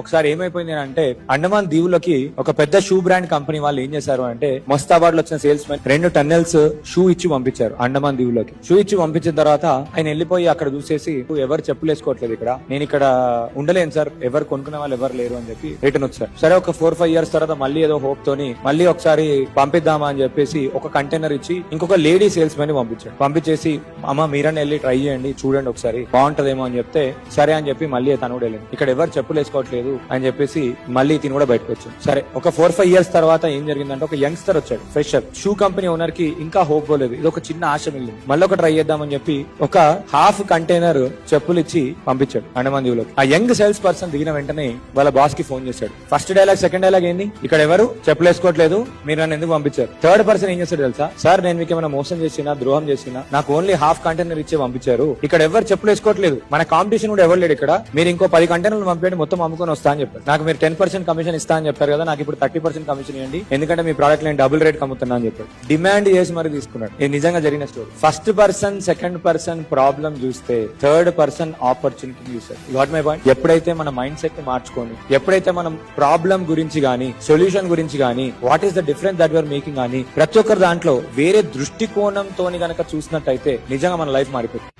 ఒకసారి ఏమైపోయింది అంటే అండమాన్ దీవులకి ఒక పెద్ద షూ బ్రాండ్ కంపెనీ వాళ్ళు ఏం చేశారు అంటే మస్తాబాద్ లో వచ్చిన సేల్స్ మెన్ 2 టన్నెల్స్ షూ ఇచ్చి పంపించారు అండమాన్ దీవులకి. షూ ఇచ్చి పంపించిన తర్వాత ఆయన వెళ్ళిపోయి అక్కడ చూసేసి ఎవరు చెప్పులు వేసుకోవట్లేదు, ఇక్కడ నేను ఇక్కడ ఉండలేను సార్, ఎవరు కొనుక్కునే వాళ్ళు ఎవరు లేరు అని చెప్పి రిటర్న్ వచ్చారు. సరే ఒక 4-5 ఇయర్స్ తర్వాత మళ్ళీ ఏదో హోప్ తోని మళ్ళీ ఒకసారి పంపిద్దామా అని చెప్పేసి ఒక కంటైనర్ ఇచ్చి ఇంకొక లేడీ సేల్స్ మెన్ పంపించాడు. పంపించేసి అమ్మ మీరన్నా వెళ్ళి ట్రై చేయండి, చూడండి ఒకసారి బాగుంటదేమో అని చెప్తే సరే అని చెప్పి మళ్ళీ తను కూడా వెళ్ళింది. ఇక్కడ ఎవరు చెప్పులు వేసుకోవట్లేదు అని చెప్పేసి మళ్ళీ తిని కూడా బయటకు వచ్చాడు. సరే ఒక 4-5 ఇయర్స్ తర్వాత ఏం జరిగిందంటే ఒక యంగ్స్టర్ వచ్చాడు, ఫ్రెషర్. షూ కంపెనీ ఓనర్ కి ఇంకా హోప్ పోలేదు, ఇది ఒక చిన్న ఆశ మిగిలింది. మళ్ళీ ఒక ట్రై చేద్దామని చెప్పి ఒక హాఫ్ కంటైనర్ చెప్పులు ఇచ్చి పంపించాడు అండమాన్ దీవులోకి. ఆ యంగ్ సేల్స్ పర్సన్ దిగిన వెంటనే వాళ్ళ బాస్ కి ఫోన్ చేశాడు. ఫస్ట్ డైలాగ్ సెకండ్ డైలాగ్ ఏంది, ఇక్కడ ఎవరు చెప్పులు వేసుకోవట్లేదు, మీరు నన్ను ఎందుకు పంపించారు. థర్డ్ పర్సన్ ఏం చేశాడు తెలుసా, సార్ నేను మీకు ఏమైనా మోసం చేసినా ద్రోహం చేసినా, నాకు ఓన్లీ హాఫ్ కంటైనర్ ఇచ్చి పంపించారు, ఇక్కడ ఎవరు చెప్పులు వేసుకోవట్లేదు, మన కాంపిటీషన్ కూడా ఎవరు లేడు ఇక్కడ, మీరు ఇంకో 10 కంటైనర్లు పంపించండి మొత్తం అమ్ముకొని వస్తా అని చెప్పారు. నాకు మీరు 10% కమిషన్ ఇస్తా అని చెప్పారు కదా, నాకు ఇప్పుడు 30% కమిషన్ ఇవ్వండి, ఎందుకంటే మీ ప్రోడక్ట్ నేను డబుల్ రేట్ అమ్ముతున్నా అని చెప్పాడు. డిమాండ్ చేసి మరి తీసుకున్నాడు. ఇది నిజంగా జరిగిన story. First person second person problem చూస్తే థర్డ్ పర్సన్ ఆపర్చునిటీ చూసారు. Got my point. ఎప్పుడైతే మన మైండ్ సెట్ ని మార్చుకొని, ఎప్పుడైతే మనం ప్రాబ్లం గురించి గానీ సొల్యూషన్ గురించి గానీ what is the difference that you're making గానీ ప్రతి ఒక్కరి దాంట్లో వేరే దృష్టికోణంతో గనక చూసినట్టయితే నిజంగా మన లైఫ్ మారిపోతుంది.